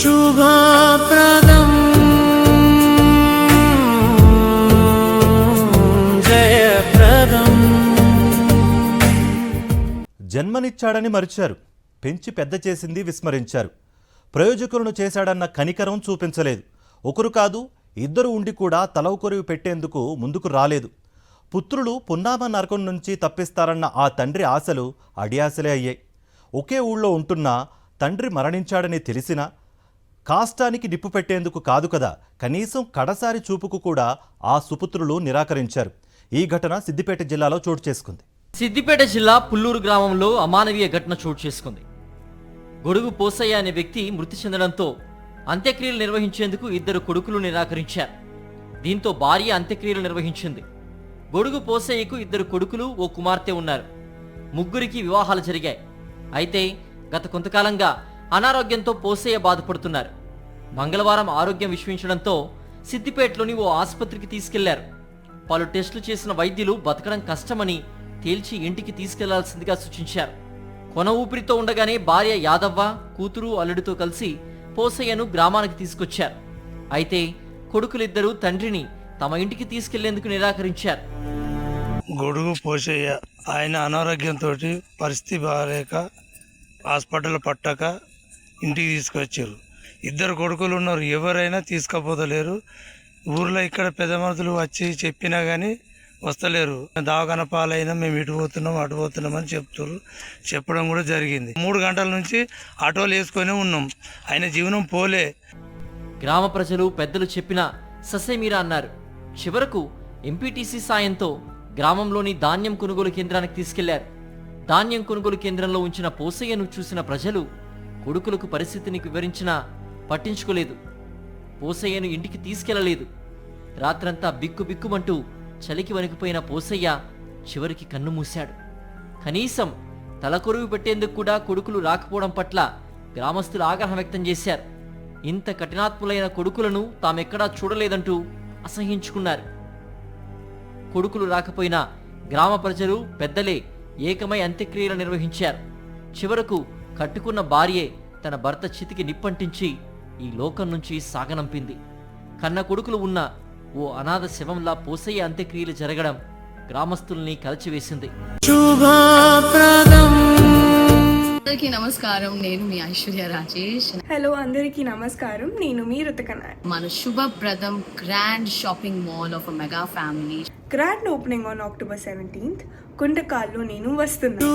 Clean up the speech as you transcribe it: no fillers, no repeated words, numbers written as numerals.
శుభప్రదం జయప్రదం. జన్మనిచ్చాడని మరిచారు, పెంచి పెద్ద చేసింది విస్మరించారు. ప్రయోజకులను చేశాడన్న కనికరం చూపించలేదు. ఒకరు కాదు ఇద్దరు ఉండి కూడా తలవకొరివి పెట్టేందుకు ముందుకు రాలేదు. పుత్రులు పున్నామ నరకం నుంచి తప్పిస్తారన్న ఆ తండ్రి ఆశలు అడియాసలే అయ్యాయి. ఒకే ఊళ్ళో ఉంటున్నా తండ్రి మరణించాడని తెలిసినా కాష్టానికి నిప్పు పెట్టేందుకు కాదు కదా, కనీసం కడసారి చూపుకు కూడా ఆ సుపుత్రులు నిరాకరించారు. ఈ ఘటన సిద్దిపేట జిల్లాలో చోటు చేసుకుంది. సిద్దిపేట జిల్లా పుల్లూరు గ్రామంలో అమానవీయ ఘటన చోటు చేసుకుంది. గొడుగు పోసయ్య అనే వ్యక్తి మృతి చెందడంతో అంత్యక్రియలు నిర్వహించేందుకు ఇద్దరు కొడుకులు నిరాకరించారు. దీంతో భార్య అంత్యక్రియలు నిర్వహించింది. గొడుగు పోసయ్యకు ఇద్దరు కొడుకులు, ఓ కుమార్తె ఉన్నారు. ముగ్గురికి వివాహాలు జరిగాయి. అయితే గత కొంతకాలంగా అనారోగ్యంతో పోసయ్య బాధపడుతున్నారు. మంగళవారం ఆరోగ్యం విషమించడంతో సిద్దిపేటలోని ఓ ఆసుపత్రికి తీసుకెళ్లారు. పలు టెస్టులు చేసిన వైద్యులు బతకడం కష్టమని తేల్చి ఇంటికి తీసుకెళ్లాల్సిందిగా సూచించారు. కొన ఊపిరితో ఉండగానే భార్య యాదవ్వ, కూతురు, అల్లుడితో కలిసి పోసయ్యను గ్రామానికి తీసుకొచ్చారు. అయితే కొడుకులిద్దరూ తండ్రిని తమ ఇంటికి తీసుకెళ్లేందుకు నిరాకరించారు. గొడుగు పోసయ్య ఆయన అనారోగ్యంతో పరిస్థితి బాగాలేక హాస్పిటల్ పట్టక ఇంటికి తీసుకొచ్చారు. ఇద్దరు కొడుకులు ఉన్నారు, ఎవరైనా తీసుకుపోతలేరు. ఊర్లో ఇక్కడ పెద్ద మనుషులు వచ్చి చెప్పినా కానీ వస్తలేరు. దవాఖాన పాలైనా మేము ఇటు పోతున్నాం అటు పోతున్నామని చెప్తారు. చెప్పడం కూడా జరిగింది. 3 గంటల నుంచి ఆటోలు వేసుకొని ఉన్నాం, ఆయన జీవనం పోలే. గ్రామ ప్రజలు పెద్దలు చెప్పిన ససేమీరా అన్నారు. చివరకు ఎంపీటీసీ సాయంతో గ్రామంలోని ధాన్యం కొనుగోలు కేంద్రానికి తీసుకెళ్లారు. ధాన్యం కొనుగోలు కేంద్రంలో ఉంచిన పోసయ్యను చూసిన ప్రజలు కొడుకులకు పరిస్థితిని వివరించినా పట్టించుకోలేదు. పోసయ్యను ఇంటికి తీసుకెళ్లలేదు. రాత్రంతా బిక్కుబిక్కుమంటూ చలికి వణికిపోయిన పోసయ్య చివరికి కన్ను మూశాడు. కనీసం తలకొరువు పెట్టేందుకు కూడా కొడుకులు రాకపోవడం పట్ల గ్రామస్తులు ఆగ్రహం వ్యక్తం చేశారు. ఇంత కఠినాత్ములైన కొడుకులను తామెక్కడా చూడలేదంటూ అసహ్యించుకున్నారు. కొడుకులు రాకపోయినా గ్రామ ప్రజలు, పెద్దలే ఏకమై అంత్యక్రియలు నిర్వహించారు. చివరకు కట్టుకున్న భార్యే తన భర్త చితికి నిప్పంటించి ఈ లోకం నుంచి సాగనంపింది. కన్న కొడుకులు ఉన్న ఓ అనాథ శవంలా పోసయ్య అంత్యక్రియలు జరగడం గ్రామస్తుల్ని కలిచివేసింది. అందరికీ నమస్కారం, నేను మీ ఐశ్వర్య రాజేష్. హలో అందరికీ నమస్కారం, నేను మీ రుతకన. మన శుభప్రదం grand shopping mall of mega family grand opening on October 17th. కుంటకాల్లో నేను వస్తున్నాను.